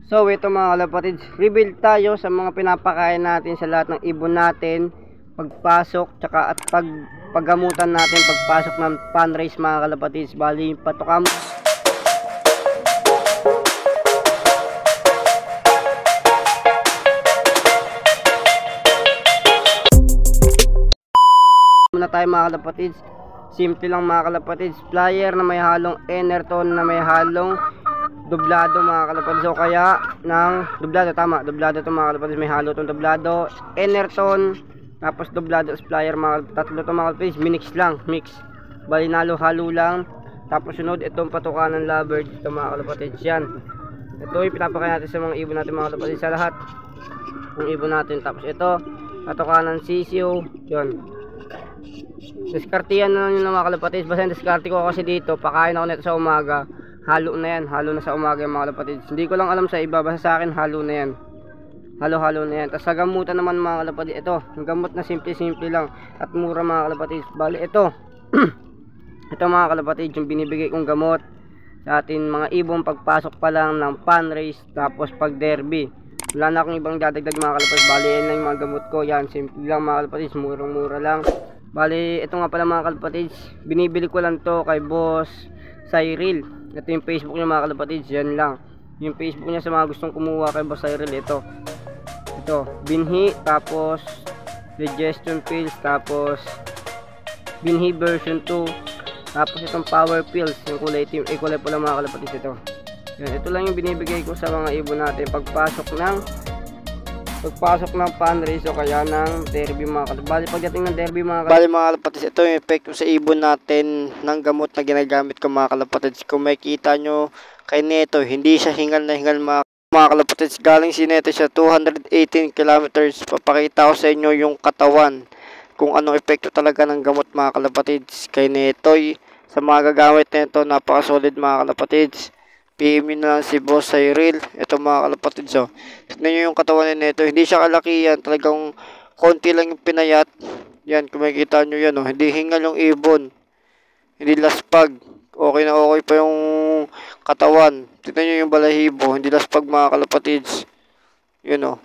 So ito mga kalapatids, reveal tayo sa mga pinapakain natin sa lahat ng ibon natin pagpasok tsaka at paggamutan natin pagpasok ng pan-race mga kalapatids. Bali patukam muna tayo mga kalapatids. Simple lang mga kalapatids, flyer na may halong Enerton na may halong dublado mga kalapatids, o kaya ng dublado, tama, dublado to mga kalapatids, may halo tong dublado, Enerton, tapos dublado as flyer mga kalapatids. Tatlo to mga kalapatids, minix lang, mix, bali halo lang. Tapos sunod itong patukan ng lovebird, ito mga kalapatids, yan, ito yung pinapakain natin sa mga ibon natin mga kalapatids, sa lahat ng ibon natin. Tapos ito patukan ng sisiyo, yun, diskartihan na lang yun mga kalapatids. Basta yung diskarte ko kasi dito, pakain ako nito sa umaga, halo na yan, halo na sa umaga yung mga kalapatids. Hindi ko lang alam sa iba, basta sa akin halo na yan, halo na yan. Tapos sa gamutan naman mga kalapatids, ito, yung gamot na simple lang at mura mga kalapatids. Bali ito ito mga kalapatids, yung binibigay kong gamot sa atin mga ibon pagpasok pa lang ng pan race, tapos pag derby. Wala na akong ibang dadagdag mga kalapatids. Bali yan lang yung mga gamot ko, yan, simple lang mga kalapatids, murang-mura lang. Bali ito nga pala mga kalapatids, binibili ko lang to kay Boss Cyril. Ito yung Facebook niya mga kalapatids, yan lang yung Facebook niya sa mga gustong kumuha kay Boss Cyril. Ito binhi, tapos digestion pills, tapos binhi version 2, tapos itong power pills, yung kulay team, kulay pula mga kalapatids. Ito lang yung binibigay ko sa mga ibon natin pagpasok ng pan race o kaya ng derby mga kalapatids. Bali pagdating ng derby mga kalapatids, ito yung epekto sa ibon natin ng gamot na ginagamit ko mga kalapatids. Kung makikita nyo kay Neto, hindi siya hingal na hingal mga kalapatids. Galing si Neto siya 218 kilometers. Papakita ko sa inyo yung katawan kung anong epekto talaga ng gamot mga kalapatids kay Neto. Sa mga gagamit nito, napaka-solid mga kalapatids. PM na lang si Boss Cyril. Ito mga kalapatids, oh. Tignan nyo yung katawan ni Neto. Hindi siya kalaki yan. Talagang konti lang yung pinayat. Yan, kung makikita nyo yan, oh. Hindi hingal yung ibon. Hindi laspag. Okay na okay pa yung katawan. Tignan nyo yung balahibo. Hindi laspag mga kalapatids. Yun, oh.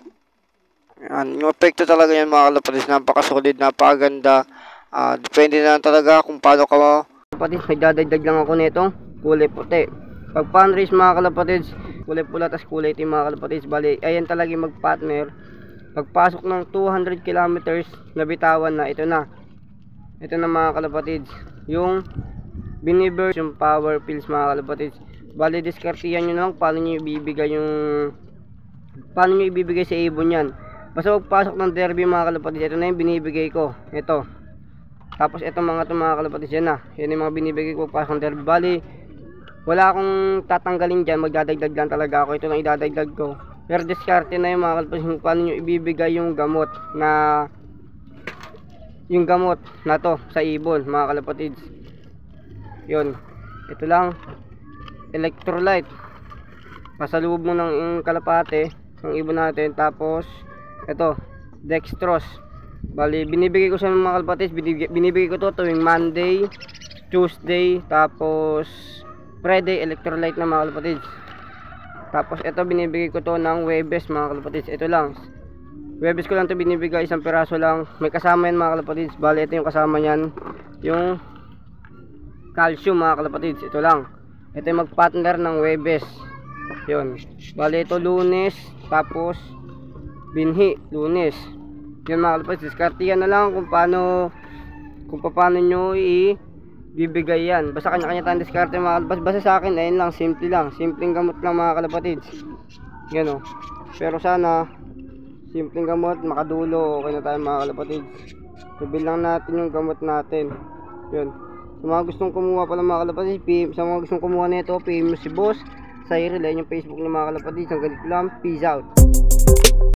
Yan. Yung epekto talaga yan mga kalapatids. Napaka-solid, napakaganda. Depende na talaga kung paano ka kalapatids, nagdadagdag lang ako nito. Kulay puti. Pag pan race mga kalapatids, kulay pula tas kulay itim mga kalapatids. Bali, ayan talaga yung mag-partner. Pagpasok ng 200 kilometers na bitawan na, ito na mga kalapatids, yung biniverse yung power pills mga kalapatids. Bali, diskartihan nyo lang paano nyo ibibigay sa ibon yan. Basta pagpasok ng derby mga kalapatids, ito na yung binibigay ko. Ito. Tapos ito mga kalapatids, yan na. Yan yung mga binibigay ko pagpasok ng derby. Bali, wala akong tatanggalin dyan, magdadagdag lang talaga ako. Ito lang idadagdag ko. Pero diskarte na yung mga kalapatids, paano nyo ibibigay yung gamot na to sa ibon mga kalapatids. Yun, ito lang, electrolyte, pasalubog mo ng kalapate ng ibon natin. Tapos ito, dextrose. Bali binibigay ko sa mga kalapatids, binibigay ko to tuwing Monday, Tuesday, tapos Friday, electrolyte na mga kalapatids. Tapos ito binibigay ko to ng Webes mga kalapatids. Ito lang, Webes ko lang to binibigay, isang piraso lang. May kasama yan mga kalapatids. Bali ito yung kasama yan, yung calcium mga kalapatids. Ito lang, ito yung mag-partner ng Webes. Yun, bali ito Lunes, tapos binhi Lunes. Yun mga kalapatids, diskartihan na lang kung paano nyo bibigay yan. Basta kanya-kanya tayong diskarte mga kalapatids. Basta sa akin, ayun lang, simpleng gamot lang mga kalapatids. Yan, oh. Pero sana simpleng gamot, makadulo, okay na tayo mga kalapatids. Sabihin lang natin yung gamot natin. Yun. Sa mga gustong kumuha pala mga kalapatids, sa mga gustong kumuha nito, PM si Boss Cyril. Ayun yung Facebook niya mga kalapatids. Ang ganito lang, peace out.